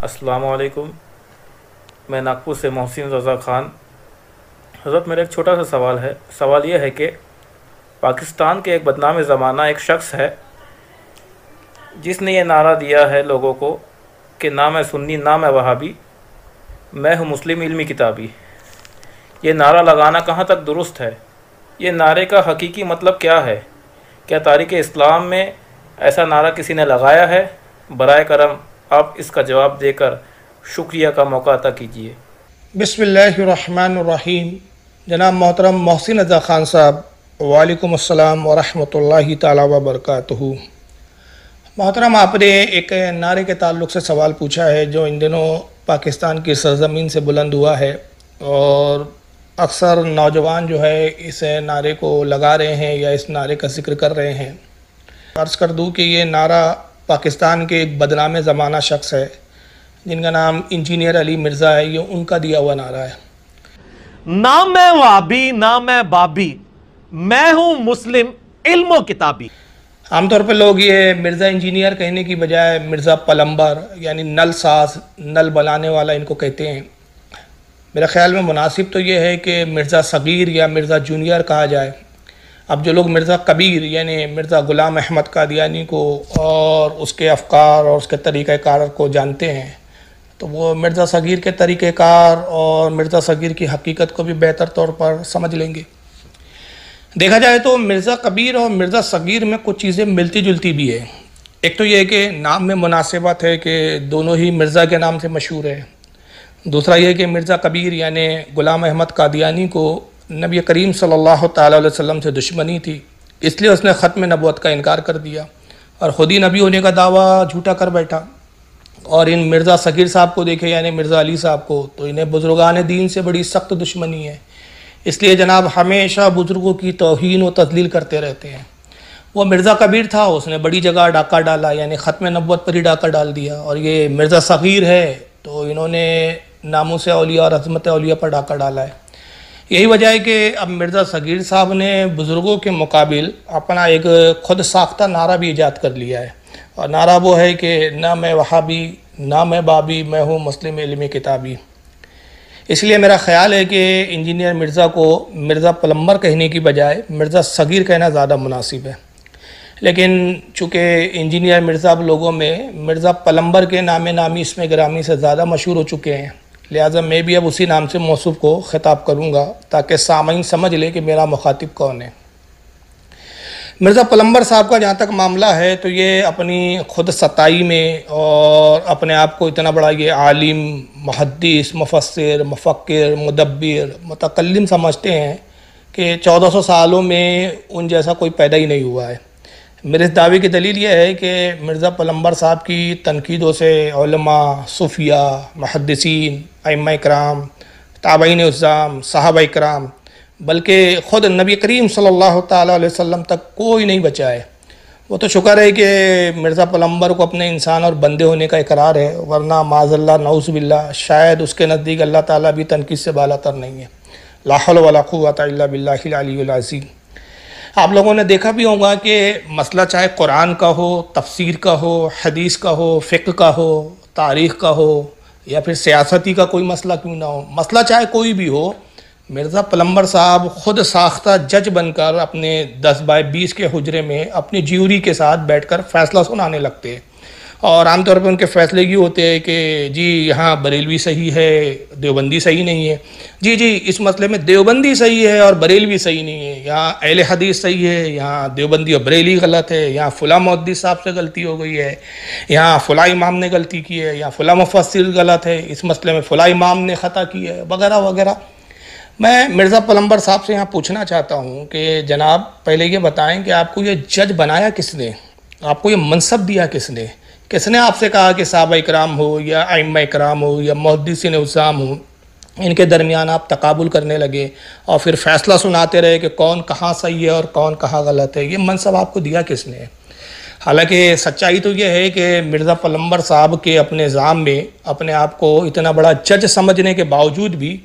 السلام علیکم، میں ناگپور سے محسن رضا خان۔ حضرت میرا ایک چھوٹا سا سوال ہے۔ سوال یہ ہے کہ پاکستان کے ایک بدنام زمانہ ایک شخص ہے جس نے یہ نعرہ دیا ہے لوگوں کو کہ نہ میں سنی نہ میں وہابی، میں ہوں مسلم علمی کتابی۔ یہ نعرہ لگانا کہاں تک درست ہے؟ یہ نعرے کا حقیقی مطلب کیا ہے؟ کیا تاریخ اسلام میں ایسا نعرہ کسی نے لگایا ہے؟ برائے کرم آپ اس کا جواب دے کر شکریہ کا موقع عطا کیجیے۔ بسم اللہ الرحمن الرحیم۔ جناب محترم محسن رضا خان صاحب، وعلیکم السلام ورحمۃ اللہ تعالیٰ وبرکاتہ۔ محترم، آپ نے ایک نعرے کے تعلق سے سوال پوچھا ہے جو ان دنوں پاکستان کی سرزمین سے بلند ہوا ہے، اور اکثر نوجوان جو ہے اس نعرے کو لگا رہے ہیں یا اس نعرے کا ذکر کر رہے ہیں۔ عرض کر دوں کہ یہ نعرہ پاکستان کے ایک بدنام زمانہ شخص ہے جن کا نام انجینئر علی مرزا ہے، یہ ان کا دیا ہوا نعرہ ہے۔ نہ میں وہابی نہ میں بابی، میں ہوں مسلم علم و کتابی۔ عام طور پہ لوگ یہ مرزا انجینئر کہنے کی بجائے مرزا پلمبر یعنی نل ساز، نل بنانے والا ان کو کہتے ہیں۔ میرے خیال میں مناسب تو یہ ہے کہ مرزا صغیر یا مرزا جونیئر کہا جائے۔ اب جو لوگ مرزا کبیر یعنی مرزا غلام احمد قادیانی کو اور اس کے افکار اور اس کے طریقہ کار کو جانتے ہیں تو وہ مرزا صغیر کے طریقہ کار اور مرزا صغیر کی حقیقت کو بھی بہتر طور پر سمجھ لیں گے۔ دیکھا جائے تو مرزا کبیر اور مرزا صغیر میں کچھ چیزیں ملتی جلتی بھی ہیں۔ ایک تو یہ کہ نام میں مناسبت ہے کہ دونوں ہی مرزا کے نام سے مشہور ہے۔ دوسرا یہ کہ مرزا کبیر یعنی غلام احمد قادیانی کو نبی کریم صلی اللہ تعالیٰ علیہ وسلم سے دشمنی تھی، اس لیے اس نے ختم نبوت کا انکار کر دیا اور خود ہی نبی ہونے کا دعویٰ جھوٹا کر بیٹھا۔ اور ان مرزا صغیر صاحب کو دیکھے یعنی مرزا علی صاحب کو، تو انہیں بزرگان دین سے بڑی سخت دشمنی ہے، اس لیے جناب ہمیشہ بزرگوں کی توہین و تذلیل کرتے رہتے ہیں۔ وہ مرزا کبیر تھا، اس نے بڑی جگہ ڈاکہ ڈالا یعنی ختم نبوت پر ہی ڈاکہ ڈال دیا، اور یہ مرزا صغیر ہے تو انہوں نے ناموس اولیاء اور عظمت اولیاء پر ڈاکہ ڈالا ہے۔ یہی وجہ ہے کہ اب مرزا صغیر صاحب نے بزرگوں کے مقابل اپنا ایک خود ساختہ نعرہ بھی ایجاد کر لیا ہے، اور نعرہ وہ ہے کہ نہ میں وہابی نہ میں بابی، میں ہوں مسلم علمی کتابی۔ اس لیے میرا خیال ہے کہ انجینئر مرزا کو مرزا پلمبر کہنے کی بجائے مرزا صغیر کہنا زیادہ مناسب ہے، لیکن چونکہ انجینئر مرزا اب لوگوں میں مرزا پلمبر کے نام نامی اسم گرامی سے زیادہ مشہور ہو چکے ہیں، لہٰذا میں بھی اب اسی نام سے موصوف کو خطاب کروں گا تاکہ سامعین سمجھ لے کہ میرا مخاطب کون ہے۔ مرزا پلمبر صاحب کا جہاں تک معاملہ ہے تو یہ اپنی خود ستائی میں اور اپنے آپ کو اتنا بڑا یہ عالم، محدث، مفسر، مفکر، مدبر، متکلم سمجھتے ہیں کہ 1400 سالوں میں ان جیسا کوئی پیدا ہی نہیں ہوا ہے۔ میرے اس دعوے کی دلیل یہ ہے کہ مرزا پلمبر صاحب کی تنقیدوں سے علماء، صوفیاء، محدثین، ائمہ کرام، تابعین اعظام، صحابہ کرام، بلکہ خود نبی کریم صلی اللہ تعالیٰ علیہ وسلم تک کوئی نہیں بچا ہے۔ وہ تو شکر ہے کہ مرزا پلمبر کو اپنے انسان اور بندے ہونے کا اقرار ہے، ورنہ معاذ اللہ نعوذ باللہ شاید اس کے نزدیک اللہ تعالیٰ بھی تنقید سے بالا تر نہیں ہے۔ لا حول ولا قوۃ الا باللہ العلی العظیم۔ آپ لوگوں نے دیکھا بھی ہوگا کہ مسئلہ چاہے قرآن کا ہو، تفسیر کا ہو، حدیث کا ہو، فقہ کا ہو، تاریخ کا ہو، یا پھر سیاستی کا کوئی مسئلہ کیوں نہ ہو، مسئلہ چاہے کوئی بھی ہو، مرزا پلمبر صاحب خود ساختہ جج بن کر اپنے 10x20 کے حجرے میں اپنی جیوری کے ساتھ بیٹھ کر فیصلہ سنانے لگتے ہیں، اور عام طور پہ ان کے فیصلے یہ ہوتے ہیں کہ جی یہاں بریلوی صحیح ہے، دیوبندی صحیح نہیں ہے، جی اس مسئلے میں دیوبندی صحیح ہے اور بریلوی صحیح نہیں ہے، یہاں اہل حدیث صحیح ہے، یہاں دیوبندی اور بریلی غلط ہے، یہاں فلاں محدث صاحب سے غلطی ہو گئی ہے، یہاں فلاں امام نے غلطی کی ہے، یہاں فلاں مفسر غلط ہے، اس مسئلے میں فلاں امام نے خطا کی ہے، وغیرہ وغیرہ۔ میں مرزا پلمبر صاحب سے یہاں پوچھنا چاہتا ہوں کہ جناب پہلے یہ بتائیں کہ آپ کو یہ جج بنایا کس نے، آپ کو یہ منصب دیا کس نے، کس نے آپ سے کہا کہ صحابہ کرام ہو یا ائمہ کرام ہو یا محدثین اعظام ہو، ان کے درمیان آپ تقابل کرنے لگے اور پھر فیصلہ سناتے رہے کہ کون کہاں صحیح ہے اور کون کہاں غلط ہے، یہ منصب آپ کو دیا کس نے؟ حالانکہ سچائی تو یہ ہے کہ مرزا پلمبر صاحب کے اپنے نظام میں اپنے آپ کو اتنا بڑا جج سمجھنے کے باوجود بھی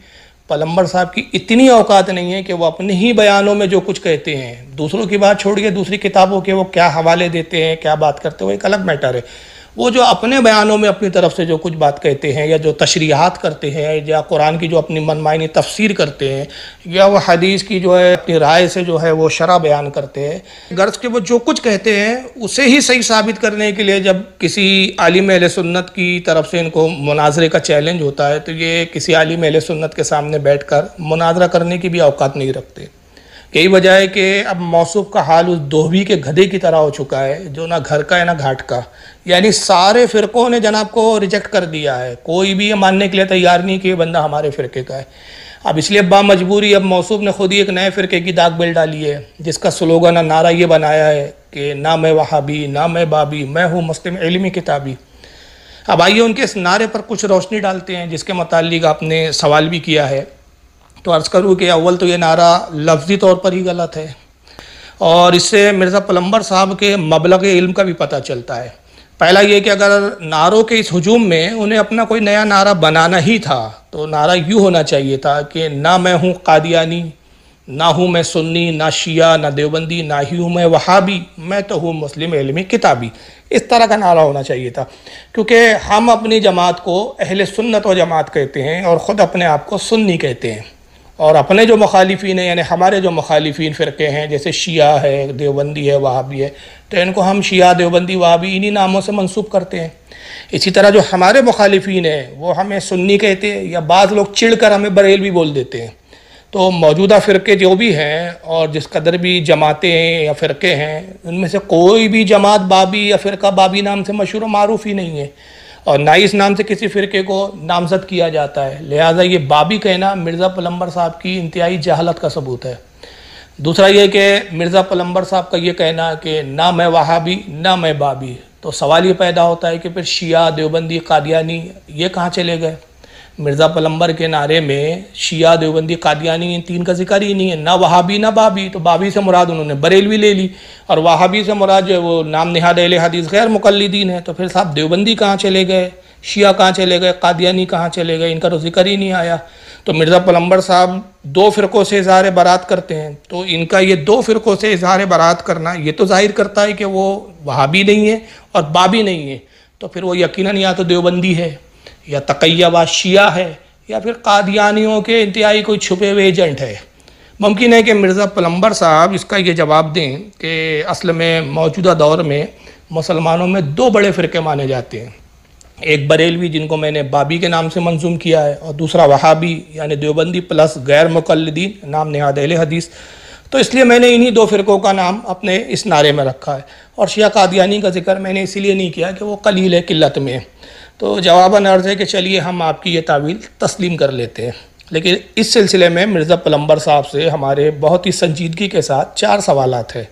پلمبر صاحب کی اتنی اوقات نہیں ہے کہ وہ اپنے ہی بیانوں میں جو کچھ کہتے ہیں، دوسروں کی بات چھوڑ کے دوسری کتابوں کے وہ کیا حوالے دیتے ہیں، کیا بات کرتے ہیں، وہ ایک الگ میٹر ہے، وہ جو اپنے بیانوں میں اپنی طرف سے جو کچھ بات کہتے ہیں یا جو تشریحات کرتے ہیں یا قرآن کی جو اپنی منمانی تفسیر کرتے ہیں یا وہ حدیث کی جو ہے اپنی رائے سے جو ہے وہ شرح بیان کرتے ہیں، غرض کہ وہ جو کچھ کہتے ہیں اسے ہی صحیح ثابت کرنے کے لیے جب کسی عالم اہل سنت کی طرف سے ان کو مناظرے کا چیلنج ہوتا ہے تو یہ کسی عالم اہل سنت کے سامنے بیٹھ کر مناظرہ کرنے کی بھی اوقات نہیں رکھتے۔ یہی وجہ ہے کہ اب موصوف کا حال اس دھوبی کے گدھے کی طرح ہو چکا ہے جو نہ گھر کا ہے نہ گھاٹ کا، یعنی سارے فرقوں نے جناب کو ریجیکٹ کر دیا ہے، کوئی بھی یہ ماننے کے لیے تیار نہیں کہ یہ بندہ ہمارے فرقے کا ہے۔ اب اس لیے با مجبوری اب موصوف نے خود ہی ایک نئے فرقے کی داغ بیل ڈالی ہے جس کا سلوگن اور نعرہ یہ بنایا ہے کہ نہ میں وہابی نہ میں بابی، میں ہوں مسلم علمی کتابی۔ اب آئیے ان کے اس نعرے پر کچھ روشنی ڈالتے ہیں جس کے متعلق آپ نے سوال بھی کیا ہے۔ تو عرض کروں کہ اول تو یہ نعرہ لفظی طور پر ہی غلط ہے، اور اس سے مرزا پلمبر صاحب کے مبلغ علم کا بھی پتہ چلتا ہے۔ پہلا یہ کہ اگر نعروں کے اس ہجوم میں انہیں اپنا کوئی نیا نعرہ بنانا ہی تھا تو نعرہ یوں ہونا چاہیے تھا کہ نہ میں ہوں قادیانی، نہ ہوں میں سنی، نہ شیعہ، نہ دیوبندی، نہ ہی ہوں میں وہابی، میں تو ہوں مسلم علمی کتابی۔ اس طرح کا نعرہ ہونا چاہیے تھا، کیونکہ ہم اپنی جماعت کو اہل سنت و جماعت کہتے ہیں اور خود اپنے آپ کو سنی کہتے ہیں، اور اپنے جو مخالفین ہیں یعنی ہمارے جو مخالفین فرقے ہیں جیسے شیعہ ہے، دیوبندی ہے، وہابی ہے، تو ان کو ہم شیعہ، دیوبندی، وہابی انہی ناموں سے منسوب کرتے ہیں۔ اسی طرح جو ہمارے مخالفین ہیں وہ ہمیں سنی کہتے ہیں، یا بعض لوگ چڑھ کر ہمیں بریلوی بول دیتے ہیں۔ تو موجودہ فرقے جو بھی ہیں اور جس قدر بھی جماعتیں ہیں یا فرقے ہیں، ان میں سے کوئی بھی جماعت بابی یا فرقہ بابی نام سے مشہور و معروف ہی نہیں ہے، اور نہ اس نام سے کسی فرقے کو نامزد کیا جاتا ہے۔ لہٰذا یہ بابی کہنا مرزا پلمبر صاحب کی انتہائی جہالت کا ثبوت ہے۔ دوسرا یہ کہ مرزا پلمبر صاحب کا یہ کہنا کہ نہ میں وہابی نہ میں بابی، تو سوال یہ پیدا ہوتا ہے کہ پھر شیعہ، دیوبندی، قادیانی یہ کہاں چلے گئے؟ مرزا پلمبر کے نعرے میں شیعہ، دیوبندی، قادیانی ان تین کا ذکر ہی نہیں ہے، نہ وہابی نہ بابی، تو بابی سے مراد انہوں نے بریلوی لے لی، اور وہابی سے مراد جو ہے وہ نام نہاد اہل حدیث غیر مقلدین ہے۔ تو پھر صاحب دیوبندی کہاں چلے گئے، شیعہ کہاں چلے گئے، قادیانی کہاں چلے گئے؟ ان کا تو ذکر ہی نہیں آیا۔ تو مرزا پلمبر صاحب دو فرقوں سے اظہار برات کرتے ہیں، تو ان کا یہ دو فرقوں سے اظہار برات کرنا یہ تو ظاہر کرتا ہے کہ وہ وہابی نہیں ہے اور بابی نہیں ہے، تو پھر وہ یقیناً یا تو دیوبندی ہے یا تقیہ شیعہ ہے یا پھر قادیانیوں کے انتہائی کوئی چھپے ہوئے ایجنٹ ہے۔ ممکن ہے کہ مرزا پلمبر صاحب اس کا یہ جواب دیں کہ اصل میں موجودہ دور میں مسلمانوں میں دو بڑے فرقے مانے جاتے ہیں، ایک بریلوی جن کو میں نے بابی کے نام سے منظوم کیا ہے، اور دوسرا وہابی یعنی دیوبندی پلس غیر مقلدین نام نہاد اہل حدیث۔ تو اس لیے میں نے انہی دو فرقوں کا نام اپنے اس نعرے میں رکھا ہے، اور شیعہ قادیانی کا ذکر میں نے اسی لیے نہیں کیا کہ وہ قلیل ہے، قلت میں ہے۔ تو جواباً عرض ہے کہ چلیے ہم آپ کی یہ تعویل تسلیم کر لیتے ہیں، لیکن اس سلسلے میں مرزا پلمبر صاحب سے ہمارے بہت ہی سنجیدگی کے ساتھ 4 سوالات ہیں،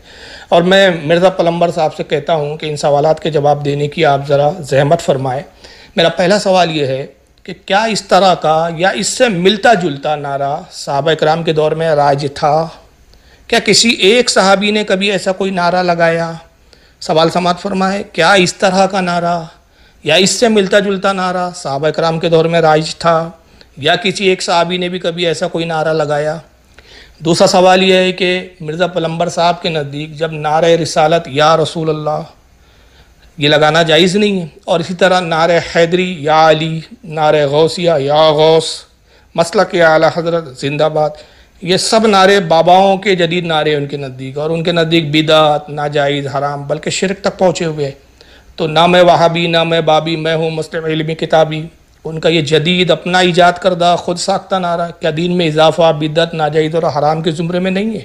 اور میں مرزا پلمبر صاحب سے کہتا ہوں کہ ان سوالات کے جواب دینے کی آپ ذرا زحمت فرمائیں۔ میرا پہلا سوال یہ ہے کہ کیا اس طرح کا یا اس سے ملتا جلتا نعرہ صحابہ کرام کے دور میں رائج تھا؟ کیا کسی ایک صحابی نے کبھی ایسا کوئی نعرہ لگایا؟ سوال سماعت فرمائے، کیا اس طرح کا نعرہ یا اس سے ملتا جلتا نعرہ صحابہ کرام کے دور میں رائج تھا، یا کسی ایک صحابی نے بھی کبھی ایسا کوئی نعرہ لگایا؟ دوسرا سوال یہ ہے کہ مرزا پلمبر صاحب کے نزدیک جب نعرہ رسالت یا رسول اللہ یہ لگانا جائز نہیں ہے، اور اسی طرح نعرہ حیدری یا علی، نعرہ غوثیہ یا غوث، مسلک اعلی حضرت زندہ باد، یہ سب نعرے باباؤں کے جدید نعرے ان کے نزدیک، اور ان کے نزدیک بدعت، ناجائز، حرام، بلکہ شرک تک پہنچے ہوئے ہیں۔ تو نہ میں وہابی نہ میں بابی، میں ہوں مسلم علمی کتابی، ان کا یہ جدید اپنا ایجاد کردہ خود ساختہ نعرہ کیا دین میں اضافہ، بدعت، ناجائز اور حرام کے زمرے میں نہیں ہے؟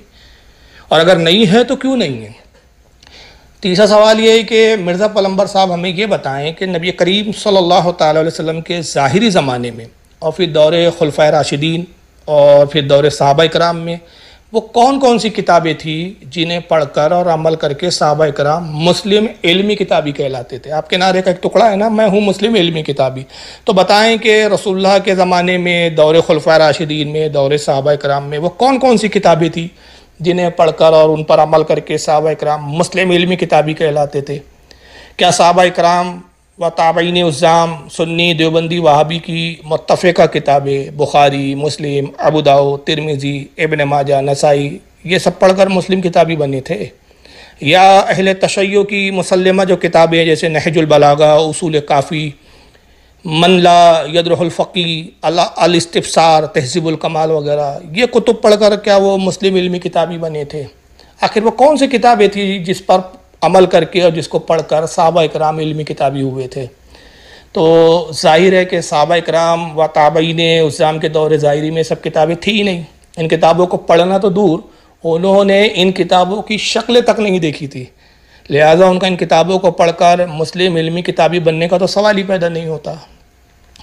اور اگر نہیں ہے تو کیوں نہیں ہے؟ تیسرا سوال یہ ہے کہ مرزا پلمبر صاحب ہمیں یہ بتائیں کہ نبی کریم صلی اللہ تعالیٰ علیہ وسلم کے ظاہری زمانے میں اور پھر دور خلفائے راشدین اور پھر دور صحابہ کرام میں وہ کون کون سی کتابیں تھیں جنہیں پڑھ کر اور عمل کر کے صحابہ کرام مسلم علمی کتابی کہلاتے تھے؟ آپ کے نعرے کا ایک ٹکڑا ہے نا، میں ہوں مسلم علمی کتابی، تو بتائیں کہ رسول اللہ کے زمانے میں، دور خلفائے راشدین میں، دور صحابہ کرام میں وہ کون کون سی کتابیں تھیں جنہیں پڑھ کر اور ان پر عمل کر کے صحابہ کرام مسلم علمی کتابی کہلاتے تھے؟ کیا صحابہ کرام و تابعین اعظام سنی، دیوبندی، وہابی کی متفقہ کتابیں بخاری، مسلم، ابو داؤد، ترمذی، ابن ماجہ، نسائی یہ سب پڑھ کر مسلم کتابی بنے تھے؟ یا اہل تشیع کی مسلمہ جو کتابیں ہیں جیسے نہج البلاغہ، اصول کافی، من لا یدرح الفقی، الاستفسار، تہذیب الکمال وغیرہ، یہ کتب پڑھ کر کیا وہ مسلم علمی کتابی بنے تھے؟ آخر وہ کون سی کتابیں تھیں جس پر عمل کر کے اور جس کو پڑھ کر صحابہ اکرام علمی کتابی ہوئے تھے؟ تو ظاہر ہے کہ صحابہ اکرام و تابعین اسلام کے دور ظاہری میں سب کتابیں تھی ہی نہیں. ان کتابوں کو پڑھنا تو دور، انہوں نے ان کتابوں کی شکلیں تک نہیں دیکھی تھی، لہٰذا ان کا ان کتابوں کو پڑھ کر مسلم علمی کتابی بننے کا تو سوال ہی پیدا نہیں ہوتا.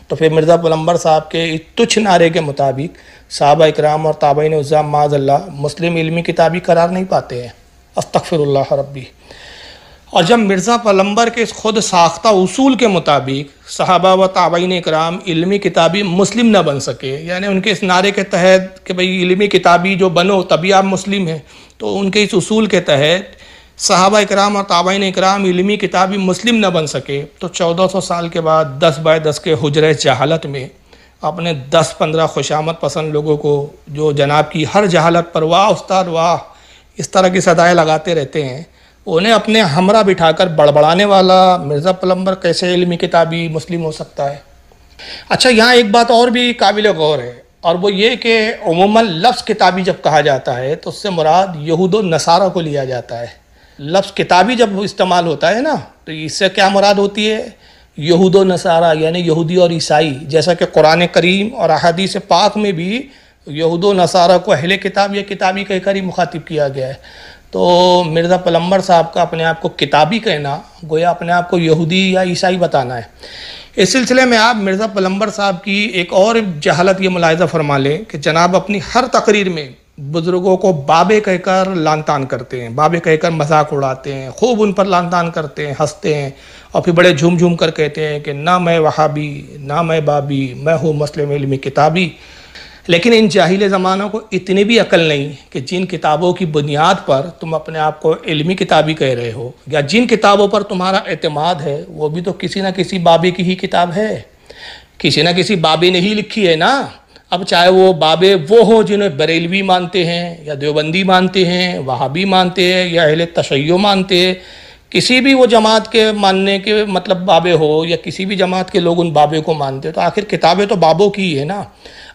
تو پھر مرزا پیغمبر صاحب کے اس تچھ نعرے کے مطابق صحابہ اکرام اور تابعین اعظام معاذ اللہ مسلم علمی کتابی قرار نہیں پاتے ہیں. استغفر اللہ ربی. اور جب مرزا پیغمبر کے اس خود ساختہ اصول کے مطابق صحابہ و تابعین اکرام علمی کتابی مسلم نہ بن سکے، یعنی ان کے اس نعرے کے تحت کہ بھئی علمی کتابی جو بنو تبھی آپ مسلم ہیں، تو ان کے اس اصول کے تحت صحابہ اکرام اور تابعین اکرام علمی کتابی مسلم نہ بن سکے، تو 1400 سال کے بعد 10 بائی 10 کے حجرہ جہالت میں اپنے 10-15 خوشامد پسند لوگوں کو جو جناب کی ہر جہالت پر واہ استاد واہ اس طرح کی صدائیں لگاتے رہتے ہیں، انہیں اپنے ہمراہ بٹھا کر بڑبڑانے والا مرزا پیغمبر کیسے علمی کتابی مسلم ہو سکتا ہے؟ اچھا، یہاں ایک بات اور بھی قابل غور ہے، اور وہ یہ کہ عموماً لفظ کتابی جب کہا جاتا ہے تو اس سے مراد یہود و نصارہ کو لیا جاتا ہے. لفظ کتابی جب استعمال ہوتا ہے نا تو اس سے کیا مراد ہوتی ہے؟ یہود و نصارہ، یعنی یہودی اور عیسائی، جیسا کہ قرآن کریم اور احادیث پاک میں بھی یہود و نصارہ کو اہل کتاب یا کتابی کہہ کر ہی مخاطب کیا گیا ہے. تو مرزا پیغمبر صاحب کا اپنے آپ کو کتابی کہنا گویا اپنے آپ کو یہودی یا عیسائی بتانا ہے. اس سلسلے میں آپ مرزا پیغمبر صاحب کی ایک اور جہالت یہ ملاحظہ فرما لیں کہ جناب اپنی ہر تقریر میں بزرگوں کو بابے کہہ کر لعن طعن کرتے ہیں، بابے کہہ کر مذاق اڑاتے ہیں، خوب ان پر لعن طعن کرتے ہیں، ہنستے ہیں، اور پھر بڑے جھوم جھوم کر کہتے ہیں کہ نہ میں وہابی، نہ میں بابی، میں ہوں مسلم علمی کتابی. لیکن ان جاہل زمانوں کو اتنی بھی عقل نہیں کہ جن کتابوں کی بنیاد پر تم اپنے آپ کو علمی کتابی کہہ رہے ہو، یا جن کتابوں پر تمہارا اعتماد ہے، وہ بھی تو کسی نہ کسی بابے کی ہی کتاب ہے، کسی نہ کسی بابے نے ہی لکھی ہے نا. اب چاہے وہ بابے وہ ہوں جنہیں بریلوی مانتے ہیں یا دیوبندی مانتے ہیں، وہابی مانتے ہیں یا اہل تشیع مانتے ہیں، کسی بھی وہ جماعت کے ماننے کے مطلب بابے ہو یا کسی بھی جماعت کے لوگ ان بابے کو مانتے ہیں، تو آخر کتابیں تو بابوں کی ہی ہے نا.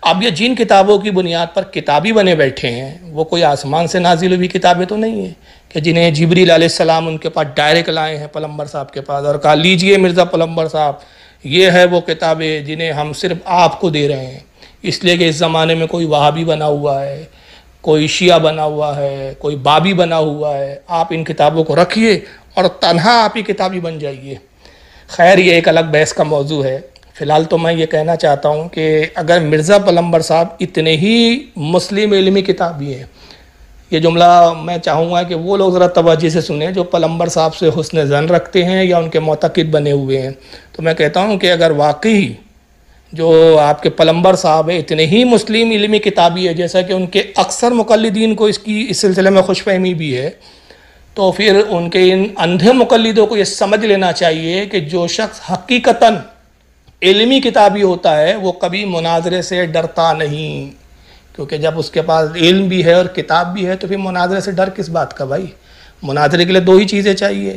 اب یہ جن کتابوں کی بنیاد پر کتابی بنے بیٹھے ہیں وہ کوئی آسمان سے نازل ہوئی کتابیں تو نہیں ہیں کہ جنہیں جبریل علیہ السلام ان کے پاس ڈائریکٹ لائے ہیں پیغمبر صاحب کے پاس اور کہا لیجئے مرزا پیغمبر صاحب یہ ہے وہ کتابیں جنہیں ہم صرف آپ کو دے رہے ہیں، اس لیے کہ اس زمانے میں کوئی وہابی بنا ہوا ہے، کوئی شیعہ بنا ہوا ہے، کوئی بابی بنا ہوا ہے، آپ ان کتابوں کو رکھیے اور تنہا آپ ہی کتابی بن جائیے. خیر یہ ایک الگ بحث کا موضوع ہے. فی الحال تو میں یہ کہنا چاہتا ہوں کہ اگر مرزا پیغمبر صاحب اتنے ہی مسلم علمی کتابی ہیں، یہ جملہ میں چاہوں گا کہ وہ لوگ ذرا توجہ سے سنیں جو پیغمبر صاحب سے حسن ظن رکھتے ہیں یا ان کے معتقد بنے ہوئے ہیں. تو میں کہتا ہوں کہ اگر واقعی جو آپ کے پیغمبر صاحب ہیں اتنے ہی مسلم علمی کتابی ہے جیسا کہ ان کے اکثر مقلدین کو اس سلسلے میں خوش فہمی بھی ہے، تو پھر ان کے ان اندھے مقلدوں کو یہ سمجھ لینا چاہیے کہ جو شخص حقیقتاً علمی کتابی ہوتا ہے وہ کبھی مناظرے سے ڈرتا نہیں، کیونکہ جب اس کے پاس علم بھی ہے اور کتاب بھی ہے تو پھر مناظرے سے ڈر کس بات کا بھائی؟ مناظرے کے لیے دو ہی چیزیں چاہیے،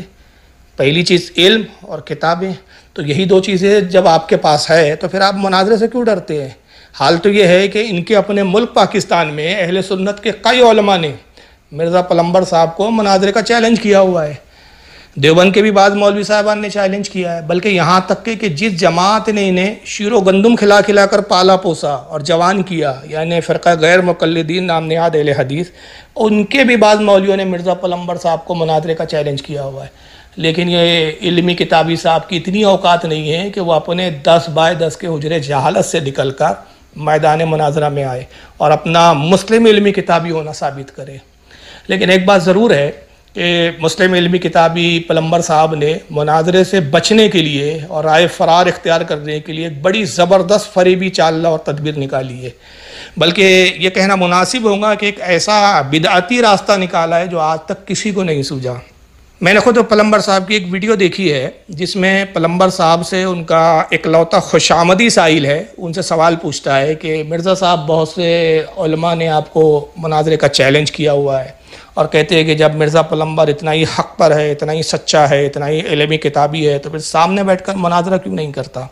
پہلی چیز علم اور کتابیں. تو یہی دو چیزیں جب آپ کے پاس ہے تو پھر آپ مناظرے سے کیوں ڈرتے ہیں؟ حال تو یہ ہے کہ ان کے اپنے ملک پاکستان میں اہل سنت کے کئی علماء نے مرزا پیغمبر صاحب کو مناظرے کا چیلنج کیا ہوا ہے. دیوبند کے بھی بعض مولوی صاحبان نے چیلنج کیا ہے، بلکہ یہاں تک کہ جس جماعت نے انہیں شیر و گندم کھلا کھلا کر پالا پوسا اور جوان کیا، یعنی فرقہ غیر مقلدین نام نہاد اہل حدیث، ان کے بھی بعض مولویوں نے مرزا پیغمبر صاحب کو مناظرے کا چیلنج کیا ہوا ہے. لیکن یہ علمی کتابی صاحب کی اتنی اوقات نہیں ہے کہ وہ اپنے 10 بائی 10 کے حجرے جہالت سے نکل کر میدان مناظرہ میں آئے اور اپنا مسلم علمی کتابی ہونا ثابت کرے. لیکن ایک بات ضرور ہے کہ مسلم علمی کتابی پیغمبر صاحب نے مناظرے سے بچنے کے لیے اور رائے فرار اختیار کرنے کے لیے ایک بڑی زبردست فریبی چال اور تدبیر نکالی ہے. بلکہ یہ کہنا مناسب ہوگا کہ ایک ایسا بدعتی راستہ نکالا ہے جو آج تک کسی کو نہیں سوجا. میں نے خود پیغمبر صاحب کی ایک ویڈیو دیکھی ہے جس میں پیغمبر صاحب سے ان کا اکلوتا خوشامدی سائل ہے ان سے سوال پوچھتا ہے کہ مرزا صاحب بہت سے علماء نے آپ کو مناظرے کا چیلنج کیا ہوا ہے اور کہتے ہیں کہ جب مرزا پلمبر اتنا ہی حق پر ہے، اتنا ہی سچا ہے، اتنا ہی علمی کتابی ہے، تو پھر سامنے بیٹھ کر مناظرہ کیوں نہیں کرتا؟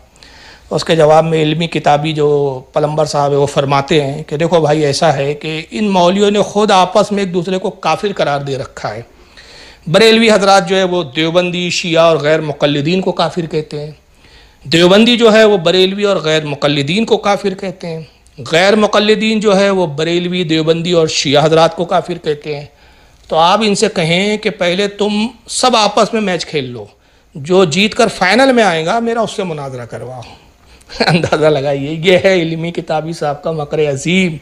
اس کے جواب میں علمی کتابی جو پلمبر صاحب ہے وہ فرماتے ہیں کہ دیکھو بھائی، ایسا ہے کہ ان مولویوں نے خود آپس میں ایک دوسرے کو کافر قرار دے رکھا ہے۔ بریلوی حضرات جو ہے وہ دیوبندی، شیعہ اور غیر مقلدین کو کافر کہتے ہیں، دیوبندی جو ہے وہ بریلوی اور غیر مقلدین کو کافر کہتے ہیں، غیر مقلدین جو ہے وہ بریلوی، دیوبندی اور شیعہ حضرات کو کافر کہتے ہیں۔ تو آپ ان سے کہیں کہ پہلے تم سب آپس میں میچ کھیل لو، جو جیت کر فائنل میں آئے گا میرا اس سے مناظرہ کرواؤ۔ اندازہ لگائیے، یہ ہے علمی کتابی صاحب کا مکر عظیم،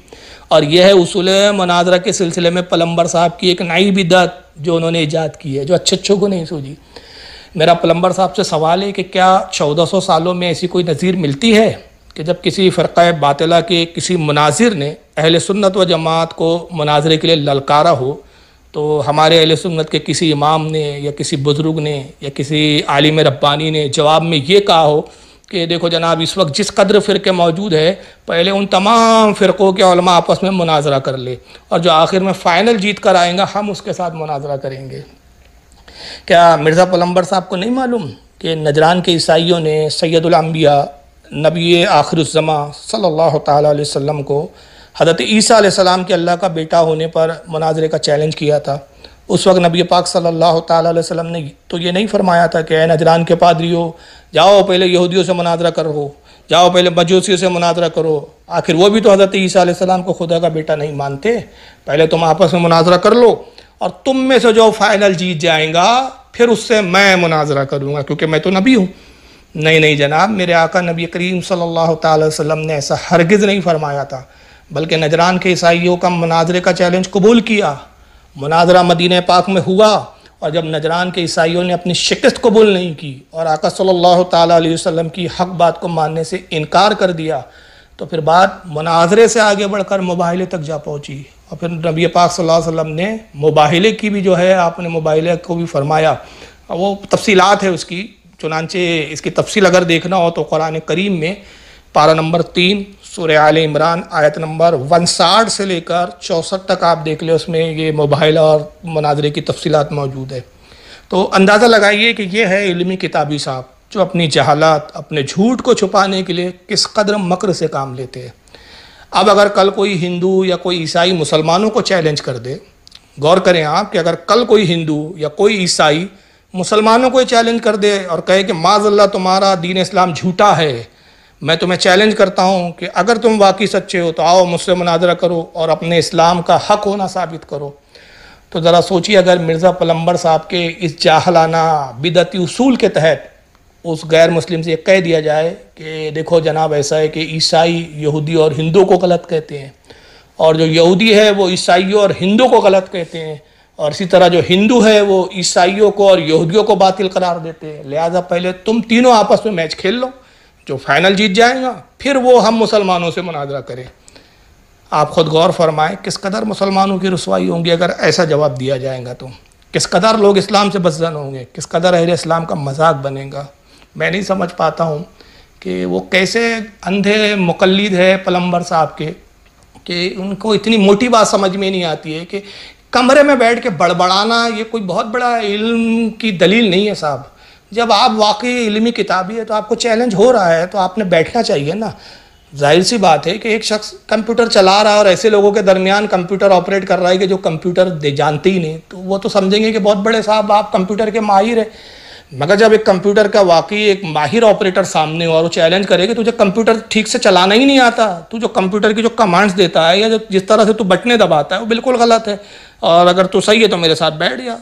اور یہ ہے اصول مناظرہ کے سلسلے میں پلمبر صاحب کی ایک نئی بدعت جو انہوں نے ایجاد کی ہے، جو اچھوں کو نہیں سوجی۔ میرا پلمبر صاحب سے سوال ہے کہ کیا 1400 سالوں میں ایسی کوئی نظیر ملتی ہے کہ جب کسی فرقہ باطلہ کے کسی مناظر نے اہل سنت و جماعت کو مناظرے کے لیے للکارا ہو، تو ہمارے اہل سنت کے کسی امام نے یا کسی بزرگ نے یا کسی عالم ربانی نے جواب میں یہ کہا ہو کہ دیکھو جناب، اس وقت جس قدر فرقے موجود ہے، پہلے ان تمام فرقوں کے علماء آپس میں مناظرہ کر لے، اور جو آخر میں فائنل جیت کر آئیں گا ہم اس کے ساتھ مناظرہ کریں گے؟ کیا مرزا پلمبر صاحب کو نہیں معلوم کہ نجران کے عیسائیوں نے سید الانبیاء، نبی آخر الزماں صلی اللہ تعالیٰ علیہ وسلم کو حضرت عیسیٰ علیہ السلام کے اللہ کا بیٹا ہونے پر مناظرے کا چیلنج کیا تھا؟ اس وقت نبی پاک صلی اللہ تعالیٰ علیہ وسلم نے تو یہ نہیں فرمایا تھا کہ اے نجران کے پادریوں، جاؤ پہلے یہودیوں سے مناظرہ کرو، جاؤ پہلے مجوسیوں سے مناظرہ کرو، آخر وہ بھی تو حضرت عیسیٰ علیہ السلام کو خدا کا بیٹا نہیں مانتے، پہلے تم آپس میں مناظرہ کر لو، اور تم میں سے جو فائنل جیت جائیں گا پھر اس سے میں مناظرہ کروں گا، کیونکہ میں تو نبی ہوں۔ نہیں جناب، میرے آقا نبی کریم صلی اللہ تعالیٰ وسلم نے ایسا ہرگز نہیں فرمایا تھا، بلکہ نجران کے عیسائیوں کا مناظرے کا چیلنج قبول کیا، مناظرہ مدینہ پاک میں ہوا، اور جب نجران کے عیسائیوں نے اپنی شکست قبول نہیں کی اور آقا صلی اللہ تعالیٰ علیہ وسلم کی حق بات کو ماننے سے انکار کر دیا، تو پھر بات مناظرے سے آگے بڑھ کر مباہلے تک جا پہنچی، اور پھر نبی پاک صلی اللہ علیہ وسلم نے مباہلے کی بھی جو ہے، آپ نے مباہلے کو بھی فرمایا، وہ تفصیلات ہے اس کی، چنانچہ اس کی تفصیل اگر دیکھنا ہو تو قرآن کریم میں پارہ نمبر 3 سورہ آل عمران آیت نمبر 59 سے لے کر 64 تک آپ دیکھ لیں، اس میں یہ مباہلہ اور مناظرے کی تفصیلات موجود ہے۔ تو اندازہ لگائیے کہ یہ ہے علمی کتابی صاحب جو اپنی جہالات، اپنے جھوٹ کو چھپانے کے لیے کس قدر مکر سے کام لیتے ہیں۔ اب اگر کل کوئی ہندو یا کوئی عیسائی مسلمانوں کو چیلنج کر دے، غور کریں آپ کہ اگر کل کوئی ہندو یا کوئی عیسائی مسلمانوں کو چیلنج کر دے اور کہے کہ معاذ اللہ تمہارا دین اسلام جھوٹا ہے، میں تمہیں چیلنج کرتا ہوں کہ اگر تم واقعی سچے ہو تو آؤ مجھ سے مناظرہ کرو اور اپنے اسلام کا حق ہونا ثابت کرو، تو ذرا سوچیے اگر مرزا پلمبر صاحب کے اس جاہلانہ بدعتی اصول کے تحت اس غیر مسلم سے یہ کہہ دیا جائے کہ دیکھو جناب، ایسا ہے کہ عیسائی یہودی اور ہندو کو غلط کہتے ہیں، اور جو یہودی ہے وہ عیسائیوں اور ہندو کو غلط کہتے ہیں، اور اسی طرح جو ہندو ہے وہ عیسائیوں کو اور یہودیوں کو باطل قرار دیتے ہیں، لہٰذا پہلے تم تینوں آپس میں میچ کھیل لو، جو فائنل جیت جائیں گا پھر وہ ہم مسلمانوں سے مناظرہ کریں۔ آپ خود غور فرمائیں کس قدر مسلمانوں کی رسوائی ہوں گی اگر ایسا جواب دیا جائے گا، تو کس قدر لوگ اسلام سے بدظن ہوں گے، کس قدر اہل اسلام کا مذاق بنے گا۔ میں نہیں سمجھ پاتا ہوں کہ وہ کیسے اندھے مقلد ہے پلمبر صاحب کے، کہ ان کو اتنی موٹی بات سمجھ میں نہیں آتی ہے کہ کمرے میں بیٹھ کے بڑبڑانا یہ کوئی بہت بڑا علم کی دلیل نہیں ہے صاحب۔ جب آپ واقعی علمی کتابی ہے تو آپ کو چیلنج ہو رہا ہے تو آپ نے بیٹھنا چاہیے نا۔ ظاہر سی بات ہے کہ ایک شخص کمپیوٹر چلا رہا ہے اور ایسے لوگوں کے درمیان کمپیوٹر آپریٹ کر رہا ہے کہ جو کمپیوٹر جانتے ہی نہیں، تو وہ تو سمجھیں گے کہ بہت بڑے صاحب آپ کمپیوٹر کے ماہر ہیں، مگر جب ایک کمپیوٹر کا واقعی ایک ماہر آپریٹر سامنے ہو اور وہ چیلنج کرے کہ تجھے کمپیوٹر ٹھیک سے چلانا ہی نہیں آتا، تو جو کمپیوٹر کی جو کمانڈز دیتا ہے یا جس طرح سے تو بٹنیں دباتا ہے وہ بالکل غلط ہے، اور اگر تو صحیح ہے تو میرے ساتھ بیٹھ جا۔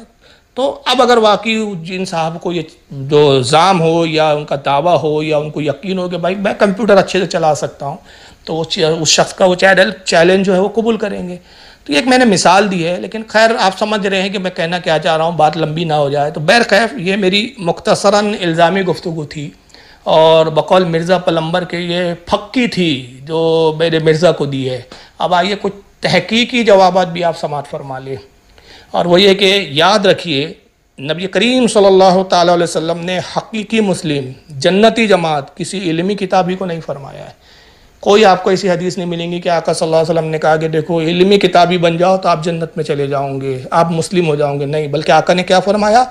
تو اب اگر واقعی جن صاحب کو یہ جو الزام ہو یا ان کا دعویٰ ہو یا ان کو یقین ہو کہ بھائی میں کمپیوٹر اچھے سے چلا سکتا ہوں، تو اس شخص کا وہ چیلنج جو ہے وہ قبول کریں گے۔ تو یہ ایک میں نے مثال دی ہے، لیکن خیر آپ سمجھ رہے ہیں کہ میں کہنا کیا چاہ رہا ہوں، بات لمبی نہ ہو جائے، تو بہرکیف یہ میری مختصراً الزامی گفتگو تھی، اور بقول مرزا پلمبر کے یہ پھکی تھی جو میرے مرزا کو دی ہے۔ اب آئیے کچھ تحقیقی جوابات بھی آپ سماعت فرما لیں، اور وہ یہ کہ یاد رکھیے نبی کریم صلی اللہ تعالیٰ علیہ وسلم نے حقیقی مسلم جنتی جماعت کسی علمی کتابی کو نہیں فرمایا ہے، کوئی آپ کو ایسی حدیث نہیں ملیں گی کہ آقا صلی اللہ علیہ وسلم نے کہا کہ دیکھو علمی کتابی بن جاؤ تو آپ جنت میں چلے جاؤ گے، آپ مسلم ہو جاؤ گے، نہیں، بلکہ آقا نے کیا فرمایا؟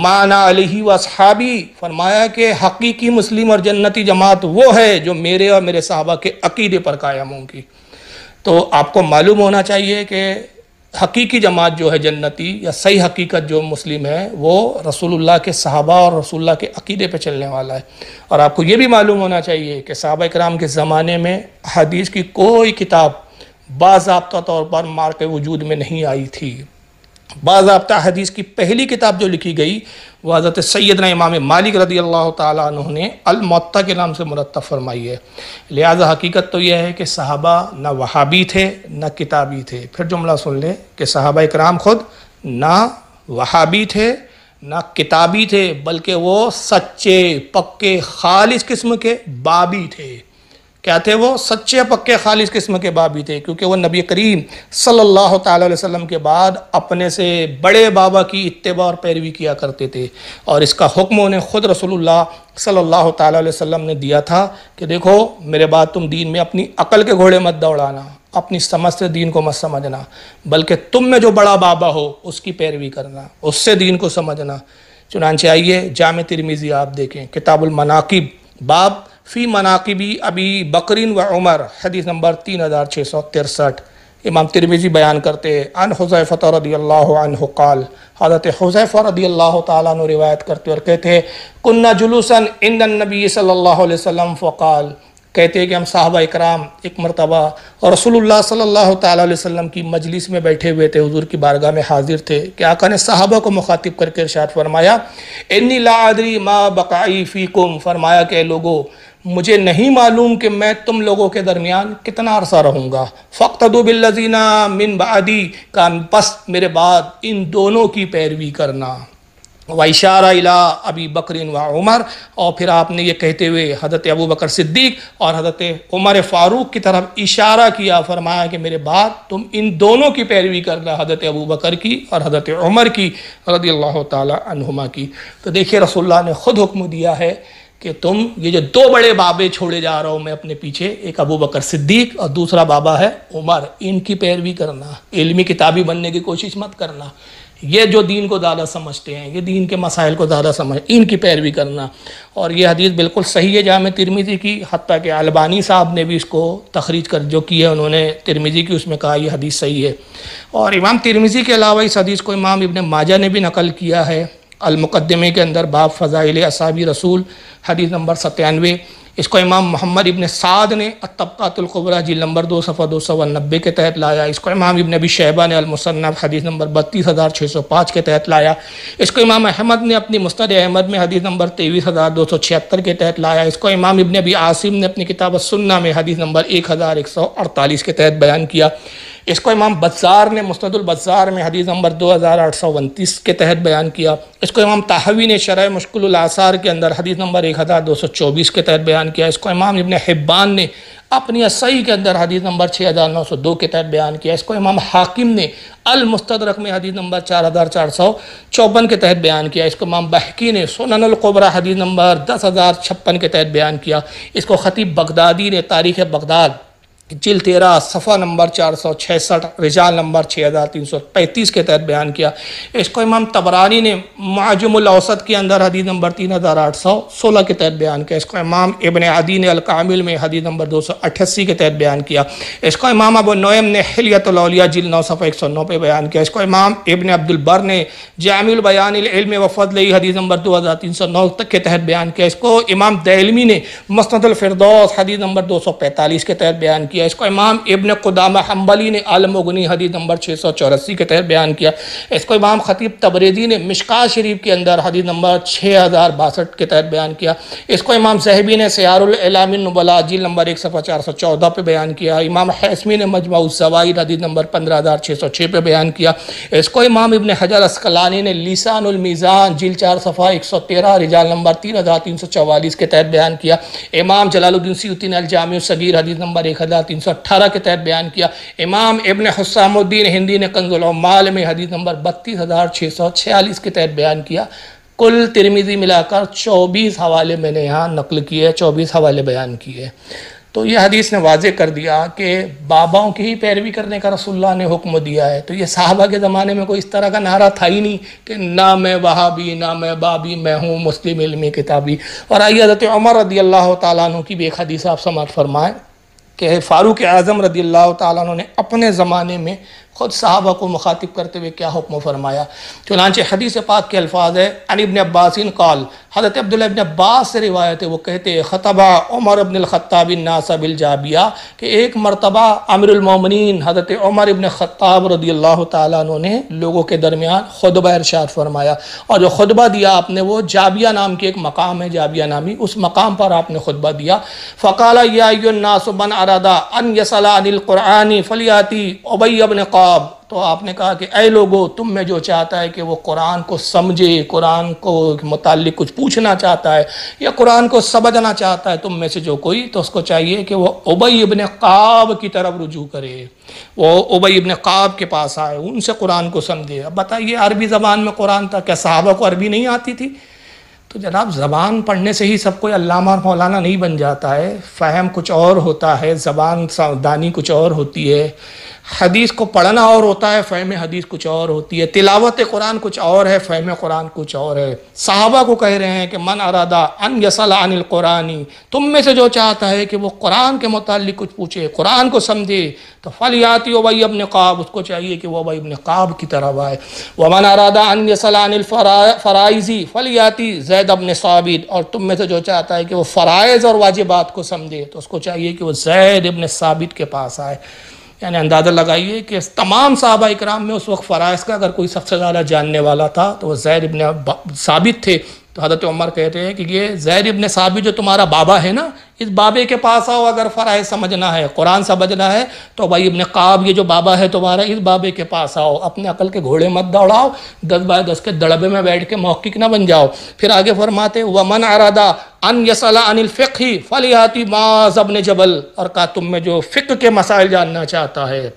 مانا علیہ و اصحابی، فرمایا کہ حقیقی مسلم اور جنتی جماعت وہ ہے جو میرے اور میرے صحابہ کے عقیدے پر قائم ہوں گی۔ تو آپ کو معلوم ہونا چاہیے کہ حقیقی جماعت جو ہے جنتی یا صحیح حقیقت جو مسلم ہے وہ رسول اللہ کے صحابہ اور رسول اللہ کے عقیدے پہ چلنے والا ہے۔ اور آپ کو یہ بھی معلوم ہونا چاہیے کہ صحابہ کرام کے زمانے میں حدیث کی کوئی کتاب باضابطہ طور پر مارک وجود میں نہیں آئی تھی۔ باضابطہ حدیث کی پہلی کتاب جو لکھی گئی وہ حضرت سیدنا امام مالک رضی اللہ تعالیٰ عنہ نے الموطا کے نام سے مرتب فرمائی ہے۔ لہذا حقیقت تو یہ ہے کہ صحابہ نہ وہابی تھے نہ کتابی تھے۔ پھر جملہ سن لیں کہ صحابہ اکرام خود نہ وہابی تھے نہ کتابی تھے، بلکہ وہ سچے پکے خالص قسم کے بابی تھے۔ کیا تھے وہ؟ سچے پکے خالص قسم کے بابی تھے، کیونکہ وہ نبی کریم صلی اللہ تعالیٰ علیہ وسلم کے بعد اپنے سے بڑے بابا کی اتباع اور پیروی کیا کرتے تھے، اور اس کا حکم انہیں خود رسول اللہ صلی اللہ تعالیٰ علیہ وسلم نے دیا تھا کہ دیکھو میرے بعد تم دین میں اپنی عقل کے گھوڑے مت دوڑانا، اپنی سمجھ سے دین کو مت سمجھنا، بلکہ تم میں جو بڑا بابا ہو اس کی پیروی کرنا، اس سے دین کو سمجھنا۔ چنانچہ آئیے جامع ترمذی آپ دیکھیں، کتاب المناقب، باب فی مناقبی ابی بکرین و عمر، حدیث نمبر 3663۔ امام ترمذی بیان کرتے عن حذیفہ رضی اللہ عنہ قال، حضرت حذیفہ رضی اللہ تعالیٰ عنہ روایت کرتے اور کہتے کننا جلوسا عند النبی صلی اللہ علیہ وسلم فقال، کہتے ہیں کہ ہم صحابہ اکرام ایک مرتبہ اور رسول اللہ صلی اللہ تعالیٰ علیہ وسلم کی مجلس میں بیٹھے ہوئے تھے، حضور کی بارگاہ میں حاضر تھے کہ آقا نے صحابہ کو مخاطب کر کے ارشاد فرمایا انی لا ادری ما بقائی فیکم، فرمایا کہ لوگو مجھے نہیں معلوم کہ میں تم لوگوں کے درمیان کتنا عرصہ رہوں گا، فاقتدوا بالذین من بعدی، کا بس میرے بعد ان دونوں کی پیروی کرنا، وَإِشَارَ إِلَىٰ ابی بکر و عمر، اور پھر آپ نے یہ کہتے ہوئے حضرت ابو بکر صدیق اور حضرت عمر فاروق کی طرف اشارہ کیا، فرمایا کہ میرے بعد تم ان دونوں کی پیروی کرنا، حضرت ابو بکر کی اور حضرت عمر کی رضی اللہ تعالی عنہما کی۔ تو دیکھیے رسول اللہ نے خود حکم دیا ہے کہ تم یہ جو دو بڑے بابے چھوڑے جا رہا ہوں میں اپنے پیچھے، ایک ابو بکر صدیق اور دوسرا بابا ہے عمر، ان کی پیروی کرنا، علمی کتابی بننے کی کوشش مت کرنا، یہ جو دین کو زیادہ سمجھتے ہیں، یہ دین کے مسائل کو زیادہ سمجھتے ہیں، ان کی پیروی کرنا۔ اور یہ حدیث بالکل صحیح ہے جامع ترمذی کی، حتیٰ کہ البانی صاحب نے بھی اس کو تخریج کر جو کی ہے انہوں نے ترمذی کی، اس میں کہا یہ حدیث صحیح ہے۔ اور امام ترمذی کے علاوہ اس حدیث کو امام ابن ماجہ نے بھی نقل کیا ہے المقدمے کے اندر، باب فضائل اصحاب رسول، حدیث نمبر 97۔ اس کو امام محمد ابن سعد نے الطبقات القبریٰ جلد نمبر 2 صفحہ 290 کے تحت لایا۔ اس کو امام ابن ابی شیبہ نے المصنف حدیث نمبر 32605 کے تحت لایا۔ اس کو امام احمد نے اپنی مسند احمد میں حدیث نمبر 23276 کے تحت لایا۔ اس کو امام ابن ابی عاصم نے اپنی کتاب السنہ میں حدیث نمبر 1148 کے تحت بیان کیا۔ اس کو امام بزار نے مسند البزار میں حدیث نمبر 2829 کے تحت بیان کیا۔ اس کو امام طحاوی نے شرح مشکل الاثار کے اندر حدیث نمبر 1224 کے تحت بیان کیا۔ اس کو امام ابن حبان نے اپنی صحیح کے اندر حدیث نمبر 6902 کے تحت بیان کیا۔ اس کو امام حاکم نے المستدرک میں حدیث نمبر 4454 کے تحت بیان کیا۔ اس کو امام بحقی نے سنن القبریٰ حدیث نمبر 10056 کے تحت بیان کیا۔ اس کو خطیب بغدادی نے تاریخ بغداد جلد 13 صفحہ نمبر 466 رجال نمبر 6335 کے تحت بیان کیا۔ اس کو امام طبرانی نے معجم الاوسط کے اندر حدیث نمبر 3816 کے تحت بیان کیا۔ اس کو امام ابن عدی نے الکامل میں حدیث نمبر 288 کے تحت بیان کیا۔ اس کو امام ابو نعیم نے حلیۃ الاولیاء جلد 9 صفحہ 109 پہ بیان کیا۔ اس کو امام ابن عبد البر نے جامع البیان العلم و فضلہ حدیث نمبر 2309 تک کے تحت بیان کیا۔ اس کو امام دیلمی نے مسند الفردوس حدیث نمبر 245 کے تحت بیان کیا۔ اس کو امام ابن قدامہ حنبلی نے المغنی حدیث نمبر 684 کے تحت بیان کیا۔ اس کو امام خطیب تبریزی نے مشکات شریف کے اندر حدیث نمبر 6062 کے تحت بیان کیا۔ اس کو امام ذہبی نے سیار الاعلام النبلاء جلد نمبر 1 صفحہ 414 پہ بیان کیا۔ امام حیثمی نے مجمع الزوائد حدیث نمبر 15606 پہ بیان کیا۔ اس کو امام ابن حجر اسقلانی نے لسان المیزان جلد 4 صفحہ 113 رجال نمبر 3344 کے تحت بیان کیا۔ امام جلال الدین سیوطی نے الجامع الصغیر حدیث نمبر 1318 کے تحت بیان کیا۔ امام ابن حسام الدین ہندی نے کنز العمال میں حدیث نمبر 32646 کے تحت بیان کیا۔ کل ترمذی ملا کر 24 حوالے میں نے یہاں نقل کیے، 24 حوالے بیان کیے۔ تو یہ حدیث نے واضح کر دیا کہ باباؤں کی ہی پیروی کرنے کا رسول اللہ نے حکم دیا ہے. تو یہ صحابہ کے زمانے میں کوئی اس طرح کا نعرہ تھا ہی نہیں کہ نہ میں وہابی نہ میں بابی، میں ہوں مسلم علمی کتابی. اور آئیے حضرت عمر رضی اللہ تعالیٰ عنہ کی بھی ایک حدیث آپ سماعت فرمائیں کہ فاروق اعظم رضی اللہ تعالیٰ عنہ نے اپنے زمانے میں خود صحابہ کو مخاطب کرتے ہوئے کیا حکم فرمایا. چنانچہ حدیث پاک کے الفاظ ہے عن ابن عباس قال، حضرت عبداللہ ابن عباس سے روایت ہے، وہ کہتے ہیں خطبہ عمر بن الخطاب الناس بالجابیہ، کہ ایک مرتبہ امیر المومنین حضرت عمر ابن خطاب رضی اللہ تعالیٰ عنہ نے لوگوں کے درمیان خطبہ ارشاد فرمایا. اور جو خطبہ دیا آپ نے وہ جابیہ نام کی ایک مقام ہے، جابیہ نامی، اس مقام پر آپ نے خطبہ دیا. فقال یا ایھا الناس من اراد ان یسأل عن القرآن فلیاتی ابی بن قعب. تو آپ نے کہا کہ اے لوگو، تم میں جو چاہتا ہے کہ وہ قرآن کو سمجھے، قرآن کو متعلق کچھ پوچھنا چاہتا ہے یا قرآن کو سمجھنا چاہتا ہے تم میں سے جو کوئی، تو اس کو چاہیے کہ وہ ابی ابن قعب کی طرف رجوع کرے، وہ ابی ابن قعب کے پاس آئے، ان سے قرآن کو سمجھے. اب بتائیے عربی زبان میں قرآن تھا، کیا صحابہ کو عربی نہیں آتی تھی؟ تو جناب زبان پڑھنے سے ہی سب کوئی علامہ اور مولانا نہیں بن جاتا ہے. فہم کچھ اور ہوتا ہے، زبان دانی کچھ اور ہوتی ہے، حدیث کو پڑھنا اور ہوتا ہے، فہم حدیث کچھ اور ہوتی ہے، تلاوت قرآن کچھ اور ہے، فہم قرآن کچھ اور ہے. صحابہ کو کہہ رہے ہیں کہ من ارادہ ان یسأل عن القرآن، تم میں سے جو چاہتا ہے کہ وہ قرآن کے متعلق کچھ پوچھے، قرآن کو سمجھے، تو فلیاتی ابی ابن قعب، اس کو چاہیے کہ وہ ابی ابن قعب کی طرف آئے. ومن ارادہ ان یسأل عن الفرائض فلیاتی زید ابن ثابت، اور تم میں سے جو چاہتا ہے کہ وہ فرائض اور واجبات کو سمجھے تو اس کو چاہیے کہ وہ زید ابن ثابت کے پاس آئے. یعنی اندازہ لگائیے کہ تمام صحابہ اکرام میں اس وقت فرائض کا اگر کوئی سب سے زیادہ جاننے والا تھا تو وہ زید ابن ثابت تھے. تو حضرت عمر کہتے ہیں کہ یہ زید ابن ثابت جو تمہارا بابا ہے نا، اس بابے کے پاس آؤ اگر فرائض سمجھنا ہے، قرآن سمجھنا ہے. تو ابی ابن قعب یہ جو بابا ہے تمہارا، اس بابے کے پاس آؤ. اپنے عقل کے گھوڑے مت دوڑاؤ، 10x10 کے دڑبے میں بیٹھ کے محقق نہ بن جاؤ. پھر آگے فرماتے ومن ارادہ ان یسأل عن الفقہ فلیاتی معاذ بن جبل، اور کہا تم میں جو فقہ کے مسائل جاننا چاہتا ہے،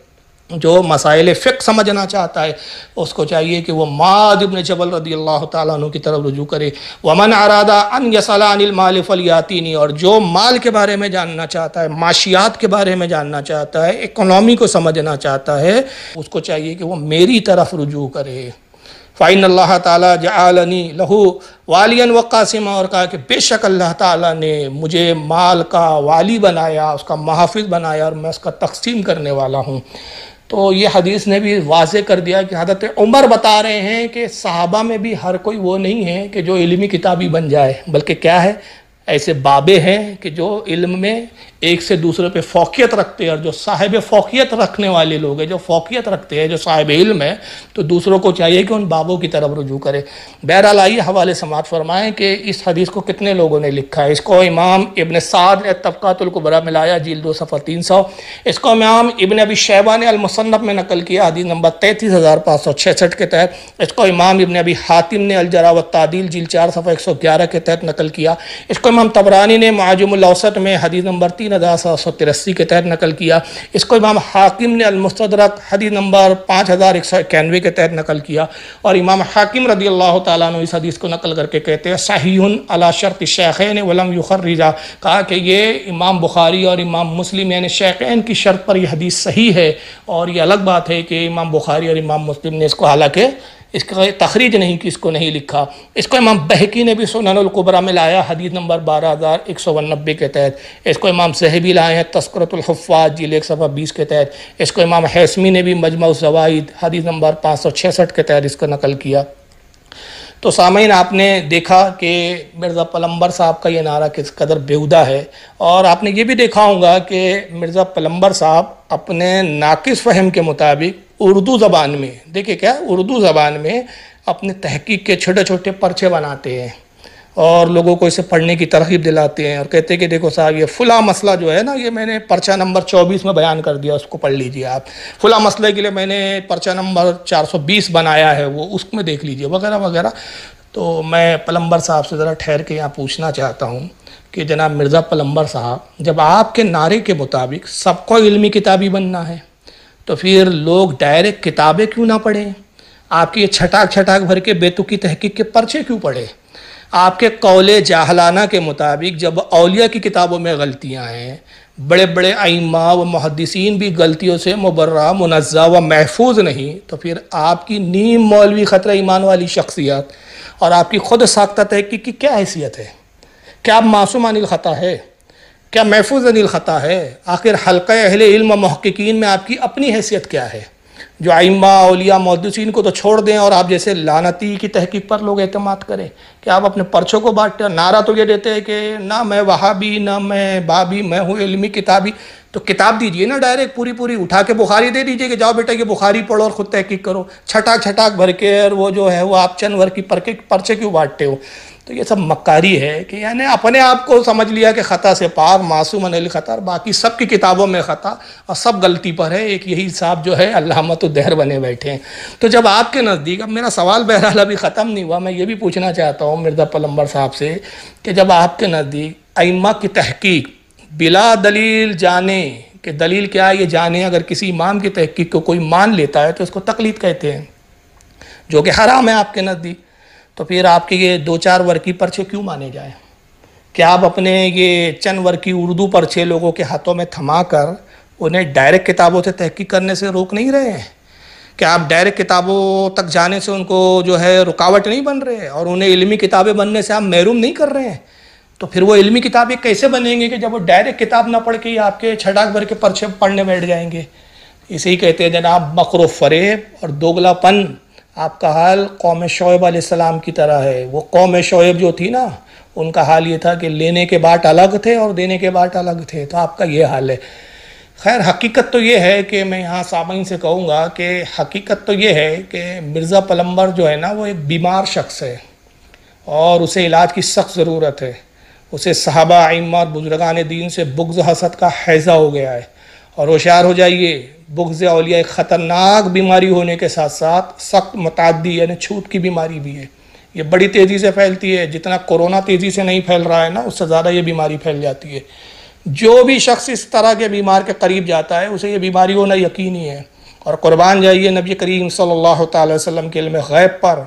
جو مسائل فقہ سمجھنا چاہتا ہے، اس کو چاہیے کہ وہ معاذ بن جبل رضی اللہ تعالیٰ عنہ کی طرف رجوع کرے. ومن ارادہ ان یسأل عن المال فلیاتینی، اور جو مال کے بارے میں جاننا چاہتا ہے، معاشیات کے بارے میں جاننا چاہتا ہے، اکنامی کو سمجھنا چاہتا ہے، اس کو چاہیے کہ وہ میری طرف رجوع کرے. فَإِنَّ اللَّهَ تَعَالَى جَعَلَنِي لَهُ وَالِيًا وَقَاسِمًا، اور کہا کہ بے شک اللہ تعالیٰ نے مجھے مال کا والی بنایا، اس کا محافظ بنایا، اور میں اس کا تقسیم کرنے والا ہوں. تو یہ حدیث نے بھی واضح کر دیا کہ حضرت عمر بتا رہے ہیں کہ صحابہ میں بھی ہر کوئی وہ نہیں ہے کہ جو علمی کتابی بن جائے، بلکہ کیا ہے، ایسے بابے ہیں کہ جو علم میں ایک سے دوسرے پہ فوقیت رکھتے ہیں، اور جو صاحب فوقیت رکھنے والے لوگ ہیں، جو فوقیت رکھتے ہیں، جو صاحب علم ہے، تو دوسروں کو چاہیے کہ ان بابوں کی طرف رجوع کرے. بہرحال آئیے حوالے سماعت فرمائیں کہ اس حدیث کو کتنے لوگوں نے لکھا ہے. اس کو امام ابن سعد نے طبقات الکبریٰ میں لایا، جلد 2 صفحہ 300. اس کو امام ابن ابی شیبہ نے المصنف میں نقل کیا، حدیث نمبر 33566 کے تحت. اس کو امام ابن ابی حاتم نے الجرح والتعدیل جلد 4 صفحہ 111 کے تحت نقل کیا. اس کو امام طبرانی نے معجم الاوسط میں حدیث نمبر 3783 کے تحت نقل کیا. اس کو امام حاکم نے المستدرک حدیث نمبر 5191 کے تحت نقل کیا. اور امام حاکم رضی اللہ تعالیٰ عنہ اس حدیث کو نقل کر کے کہتے ہیں صحیح علی شرط الشیخین ولم یخرجہ، کہا کہ یہ امام بخاری اور امام مسلم یعنی شیخین کی شرط پر یہ حدیث صحیح ہے. اور یہ الگ بات ہے کہ امام بخاری اور امام مسلم نے اس کو حالانکہ اس کا تخریج نہیں کی، اس کو نہیں لکھا. اس کو امام بہقی نے بھی سنن الکبریٰ میں لایا حدیث نمبر 12190 کے تحت. اس کو امام ذہبی لائے ہیں تذکرۃ الحفاظ جلد 1 صفحہ 20 کے تحت. اس کو امام حیثمی نے بھی مجمع الزوائد حدیث نمبر 566 کے تحت اس کو نقل کیا. تو سامعین آپ نے دیکھا کہ مرزا پلمبر صاحب کا یہ نعرہ کس قدر بیہودہ ہے، اور آپ نے یہ بھی دیکھا ہوگا کہ مرزا پلمبر صاحب اپنے ناقص فہم کے مطابق اردو زبان میں، دیکھیں کیا اردو زبان میں اپنے تحقیق کے چھوٹے چھوٹے پرچے بناتے ہیں اور لوگوں کو اسے پڑھنے کی ترغیب دلاتے ہیں، اور کہتے ہیں کہ دیکھو صاحب یہ فلاں مسئلہ جو ہے نا، یہ میں نے پرچہ نمبر 24 میں بیان کر دیا، اس کو پڑھ لیجئے آپ. فلاں مسئلے کے لیے میں نے پرچہ نمبر 420 بنایا ہے، وہ اس میں دیکھ لیجئے وغیرہ وغیرہ. تو میں پلمبر صاحب سے ذرا ٹھہر کے یہاں پوچھنا چاہتا ہوں کہ جناب مرزا پلمبر صاحب، جب آپ کے نعرے کے مطابق سب کو علمی کتابی بننا ہے تو پھر لوگ ڈائریکٹ کتابیں کیوں نہ پڑھیں؟ آپ کی یہ چھٹاک بھر کے بے تکی تحقیق کے پرچے کیوں پڑھیں؟ آپ کے قول جاہلانہ کے مطابق جب اولیاء کی کتابوں میں غلطیاں ہیں، بڑے بڑے ائمہ و محدثین بھی غلطیوں سے مبرہ منزہ و محفوظ نہیں، تو پھر آپ کی نیم مولوی خطرہ ایمان والی شخصیت اور آپ کی خود ساختہ تحقیق کی کیا حیثیت ہے؟ کیا آپ معصوم عن الخطا ہے؟ کیا محفوظ عن الخطا ہے؟ آخر حلقہ اہل علم و محققین میں آپ کی اپنی حیثیت کیا ہے؟ جو ائمہ اولیاء محدثین کو تو چھوڑ دیں اور آپ جیسے لعنتی کی تحقیق پر لوگ اعتماد کریں کہ آپ اپنے پرچوں کو بانٹتے ہیں، نعرہ تو یہ دیتے ہیں کہ نہ میں وہابی نہ میں بابی، میں ہوں علمی کتابی۔ تو کتاب دیجئے نا ڈائریکٹ پوری اٹھا کے بخاری دے دیجئے کہ جاؤ بیٹا یہ بخاری پڑھو اور خود تحقیق کرو، چھٹاک بھر کے، اور وہ جو ہے وہ آپ چند ور کی پرچے کیوں بانٹتے ہو؟ تو یہ سب مکاری ہے کہ یعنی اپنے آپ کو سمجھ لیا کہ خطا سے پاک، معصوم عن الخطا، اور باقی سب کی کتابوں میں خطا اور سب غلطی پر ہے، ایک یہی صاحب جو ہے علامۃ الدہر بنے بیٹھے ہیں۔ تو جب آپ کے نزدیک، اب میرا سوال بہرحال ابھی ختم نہیں ہوا، میں یہ بھی پوچھنا چاہتا ہوں مرزا پلمبر صاحب سے کہ جب آپ کے نزدیک ائمہ کی تحقیق بلا دلیل جانے کہ دلیل کیا ہے یہ جانے، اگر کسی امام کی تحقیق کو کوئی مان لیتا ہے تو اس کو تقلید کہتے ہیں، جو کہ حرام ہے آپ کے نزدیک، تو پھر آپ کے یہ 2-4 ورقی پرچے کیوں مانے جائیں؟ کیا آپ اپنے یہ چند ورقی اردو پرچے لوگوں کے ہاتھوں میں تھما کر انہیں ڈائریکٹ کتابوں سے تحقیق کرنے سے روک نہیں رہے ہیں؟ کیا آپ ڈائریکٹ کتابوں تک جانے سے ان کو جو ہے رکاوٹ نہیں بن رہے ہیں اور انہیں علمی کتابیں بننے سے آپ محروم نہیں کر رہے ہیں؟ تو پھر وہ علمی کتابیں کیسے بنیں گے کہ جب وہ ڈائریکٹ کتاب نہ پڑھ کے ہی آپ کے چھٹاک بھر کے پرچے پڑھنے بیٹھ جائیں گے؟ اسے ہی کہتے ہیں جناب مکر و فریب اور دوگلا پن۔ آپ کا حال قوم شعیب علیہ السلام کی طرح ہے۔ وہ قوم شعیب جو تھی نا، ان کا حال یہ تھا کہ لینے کے باٹ الگ تھے اور دینے کے باٹ الگ تھے، تو آپ کا یہ حال ہے۔ خیر حقیقت تو یہ ہے کہ میں یہاں سامعین سے کہوں گا کہ حقیقت تو یہ ہے کہ مرزا پلمبر جو ہے نا وہ ایک بیمار شخص ہے اور اسے علاج کی سخت ضرورت ہے۔ اسے صحابہ، ائمہ اور بزرگان دین سے بغض حسد کا حیضہ ہو گیا ہے، اور ہوشیار ہو جائیے، بغض اولیاء ایک خطرناک بیماری ہونے کے ساتھ ساتھ سخت متعدی یعنی چھوٹ کی بیماری بھی ہے۔ یہ بڑی تیزی سے پھیلتی ہے، جتنا کورونا تیزی سے نہیں پھیل رہا ہے نا اس سے زیادہ یہ بیماری پھیل جاتی ہے۔ جو بھی شخص اس طرح کے بیمار کے قریب جاتا ہے اسے یہ بیماری ہونا یقینی ہے، اور قربان جائیے نبی کریم صلی اللہ تعالی وسلم کے علم غیب پر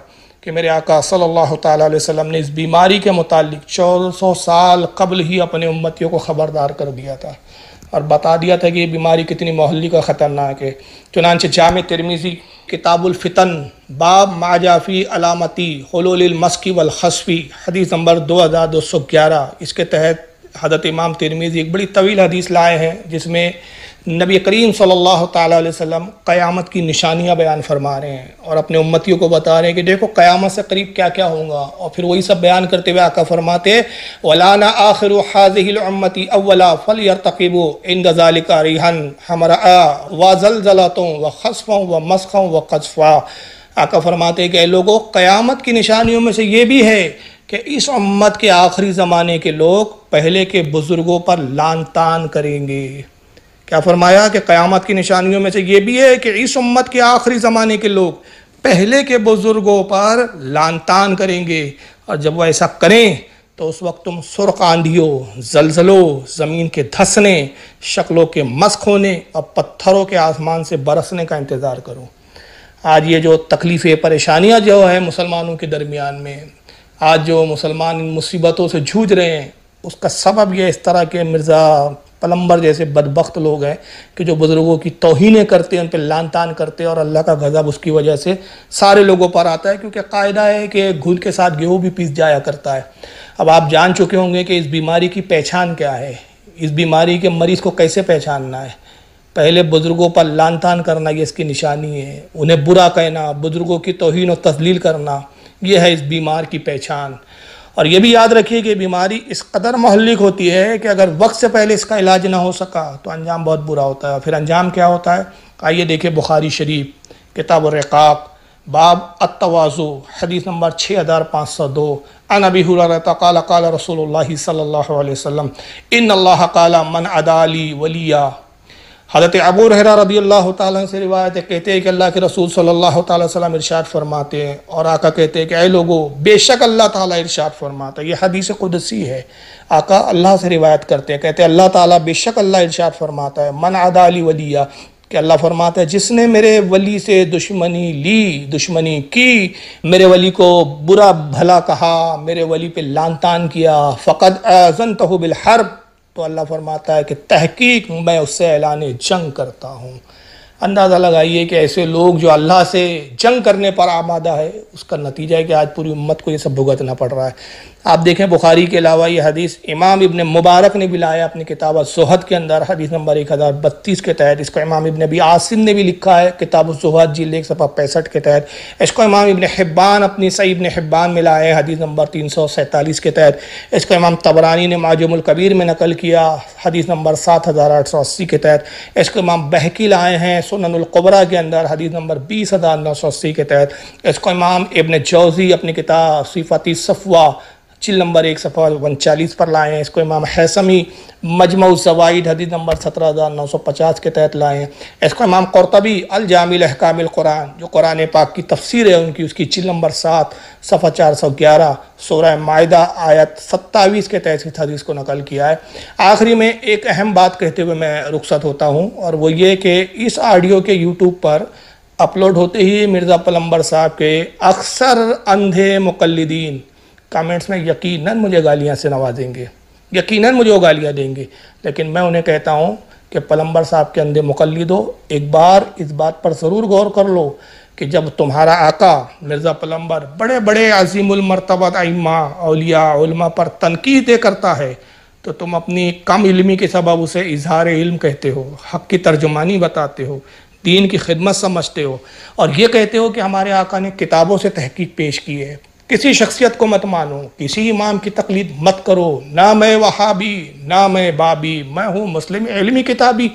کہ میرے آقا صلی اللہ تعالی علیہ وسلم نے اس بیماری کے متعلق 1400 سال قبل ہی اپنے امتیوں کو خبردار کر دیا تھا اور بتا دیا تھا کہ یہ بیماری کتنی محلی کا خطرناک ہے۔ چنانچہ جامع ترمذی کتاب الفتن باب ما جاء فی علامتی حلول المسک والخسفی حدیث نمبر 2211، اس کے تحت حضرت امام ترمذی ایک بڑی طویل حدیث لائے ہیں جس میں نبی کریم صلی اللہ تعالیٰ علیہ وسلم قیامت کی نشانیاں بیان فرما رہے ہیں اور اپنے امتیوں کو بتا رہے ہیں کہ دیکھو قیامت سے قریب کیا کیا ہوگا، اور پھر وہی سب بیان کرتے ہوئے آقا فرماتے وَلَانَ آخِرُ هَذِهِ الْأُمَّةِ أَوَّلًا فَلْيَرْتَقِبُوا عِنْدَ ذَلِكَ رِيحًا حَمْرَاء وَزَلْزَلَةٌ وَخَسْفٌ وَمَسْخٌ وَقَذْفٌ۔ آقا فرماتے ہیں کہ اے لوگو قیامت کی نشانیوں میں سے یہ بھی ہے کہ اس امت کے آخری زمانے کے لوگ پہلے کے بزرگوں پر لعن طعن کریں گے۔ کیا فرمایا کہ قیامت کی نشانیوں میں سے یہ بھی ہے کہ اس امت کے آخری زمانے کے لوگ پہلے کے بزرگوں پر لعن طعن کریں گے، اور جب وہ ایسا کریں تو اس وقت تم سرخ آندھیوں، زلزلوں، زمین کے دھسنے، شکلوں کے مسخ ہونے اور پتھروں کے آسمان سے برسنے کا انتظار کرو۔ آج یہ جو تکلیفیں، پریشانیاں جو ہے مسلمانوں کے درمیان میں، آج جو مسلمان ان مصیبتوں سے جھوج رہے ہیں، اس کا سبب یہ اس طرح کے مرزا پلمبر جیسے بدبخت لوگ ہیں کہ جو بزرگوں کی توہینیں کرتے ہیں، ان پہ لعن طعن کرتے ہیں، اور اللہ کا غضب اس کی وجہ سے سارے لوگوں پر آتا ہے، کیونکہ قاعدہ ہے کہ گھل کے ساتھ گیہوں بھی پیس جایا کرتا ہے۔ اب آپ جان چکے ہوں گے کہ اس بیماری کی پہچان کیا ہے، اس بیماری کے مریض کو کیسے پہچاننا ہے۔ پہلے بزرگوں پر لعن طعن کرنا یہ اس کی نشانی ہے، انہیں برا کہنا، بزرگوں کی توہین و تذلیل کرنا، یہ ہے اس بیمار کی پہچان۔ اور یہ بھی یاد رکھیے کہ بیماری اس قدر مہلک ہوتی ہے کہ اگر وقت سے پہلے اس کا علاج نہ ہو سکا تو انجام بہت برا ہوتا ہے۔ پھر انجام کیا ہوتا ہے؟ آئیے دیکھیں بخاری شریف کتاب الرقاق باب التواضع حدیث نمبر 6502، عن ابی ہریرہ قال قال رسول اللہ صلی اللہ علیہ وسلم ان اللہ قال من عدا لی ولیا۔ حضرت ابو ہریرہ رضی اللہ تعالیٰ سے روایت ہے، کہتے ہیں کہ اللہ کے رسول صلی اللہ تعالیٰ وسلم ارشاد فرماتے ہیں، اور آقا کہتے ہیں کہ اے لوگو بے شک اللہ تعالیٰ ارشاد فرماتا ہے۔ یہ حدیث قدسی ہے، آقا اللہ سے روایت کرتے ہیں، کہتے ہیں اللہ تعالیٰ بے شک اللہ ارشاد فرماتا ہے من عدا لی ولیہ، کہ اللہ فرماتا ہے جس نے میرے ولی سے دشمنی لی، دشمنی کی، میرے ولی کو برا بھلا کہا، میرے ولی پہ لعن طعن کیا، فقد آذنتہ بالحرب، تو اللہ فرماتا ہے کہ تحقیق میں اس سے اعلان جنگ کرتا ہوں۔ اندازہ لگائیے کہ ایسے لوگ جو اللہ سے جنگ کرنے پر آمادہ ہے، اس کا نتیجہ ہے کہ آج پوری امت کو یہ سب بھگتنا پڑ رہا ہے۔ آپ دیکھیں بخاری کے علاوہ یہ حدیث امام ابن مبارک نے بھی لایا اپنی کتاب الزہد کے اندر، حدیث نمبر 1032 کے تحت۔ اس کو امام ابن ابی عاصم نے بھی لکھا ہے کتاب الزہد جلد 1 صفحہ 65 کے تحت۔ اس کو امام ابن حبان اپنی صحیح ابن حبان میں لائے حدیث نمبر 347 کے تحت۔ اس کو امام طبرانی نے معجم الکبیر میں نقل کیا حدیث نمبر 7880 کے تحت۔ اس کو امام بہقی لائے ہیں سنن القبرہ کے اندر حدیث نمبر 20980 کے تحت۔ اس کو امام ابن جوزی اپنی کتاب صفات صفوہ جلد نمبر 1 صفحہ 39 پر لائے ہیں۔ اس کو امام حیثمی مجمع الزوائد حدیث نمبر 17950 کے تحت لائے ہیں۔ اس کو امام قرطبی الجامع احکام القرآن، جو قرآن پاک کی تفسیر ہے ان کی، اس کی جلد نمبر 7 صفحہ 411 سورہ مائدہ آیت 27 کے تحت اس حدیث کو نقل کیا ہے۔ آخری میں ایک اہم بات کہتے ہوئے میں رخصت ہوتا ہوں، اور وہ یہ کہ اس آڈیو کے یوٹیوب پر اپلوڈ ہوتے ہی مرزا پلمبر صاحب کے اکثر اندھے مقلدین کامنٹس میں یقیناً مجھے گالیاں سے نوازیں گے، یقیناً مجھے وہ گالیاں دیں گے، لیکن میں انہیں کہتا ہوں کہ پلمبر صاحب کے اندھے مقلدو، ایک بار اس بات پر ضرور غور کر لو کہ جب تمہارا آقا مرزا پلمبر بڑے بڑے عظیم المرتبہ ائمہ اولیاء علماء پر تنقیدیں کرتا ہے تو تم اپنی کم علمی کے سبب اسے اظہار علم کہتے ہو، حق کی ترجمانی بتاتے ہو، دین کی خدمت سمجھتے ہو، اور یہ کہتے ہو کہ ہمارے آقا نے کتابوں سے تحقیق پیش کی ہے۔ کسی شخصیت کو مت مانو، کسی امام کی تقلید مت کرو، نہ میں وہابی نہ میں بابی، میں ہوں مسلم علمی کتابی۔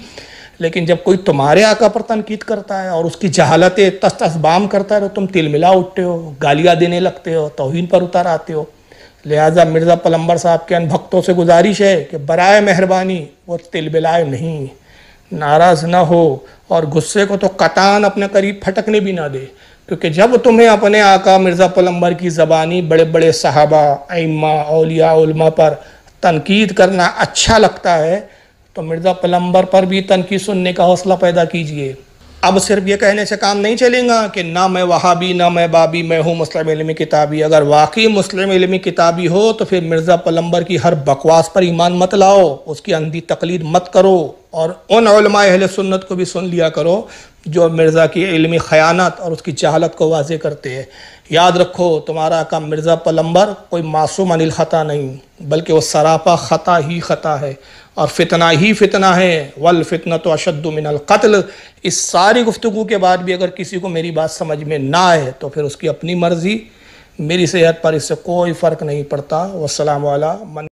لیکن جب کوئی تمہارے آقا پر تنقید کرتا ہے اور اس کی جہالت تست بام کرتا ہے تو تم تل ملا اٹھتے ہو، گالیاں دینے لگتے ہو، توہین پر اتر آتے ہو۔ لہٰذا مرزا پلمبر صاحب کے ان بھکتوں سے گزارش ہے کہ برائے مہربانی وہ تل بلائے نہیں، ناراض نہ ہو، اور غصے کو تو قطعاً اپنے قریب پھٹکنے بھی نہ دے، کیونکہ جب تمہیں اپنے آقا مرزا پلمبر کی زبانی بڑے بڑے صحابہ ائمہ اولیاء علماء پر تنقید کرنا اچھا لگتا ہے تو مرزا پلمبر پر بھی تنقید سننے کا حوصلہ پیدا کیجئے۔ اب صرف یہ کہنے سے کام نہیں چلے گا کہ نہ میں وہابی نہ میں بابی، میں ہوں مسلم علمی کتابی۔ اگر واقعی مسلم علمی کتابی ہو تو پھر مرزا پلمبر کی ہر بکواس پر ایمان مت لاؤ، اس کی اندھی تقلید مت کرو، اور ان علماء اہل سنت کو بھی سن لیا کرو جو مرزا کی علمی خیانت اور اس کی جہالت کو واضح کرتے ہیں۔ یاد رکھو تمہارا آقا مرزا پلمبر کوئی معصوم عن الخطا نہیں، بلکہ وہ سراپا خطا ہی خطا ہے، اور فتنہ ہی فتنہ ہے، والفتنۃ اشد من القتل۔ اس ساری گفتگو کے بعد بھی اگر کسی کو میری بات سمجھ میں نہ آئے تو پھر اس کی اپنی مرضی، میری صحت پر اس سے کوئی فرق نہیں پڑتا۔ والسلام علیکم۔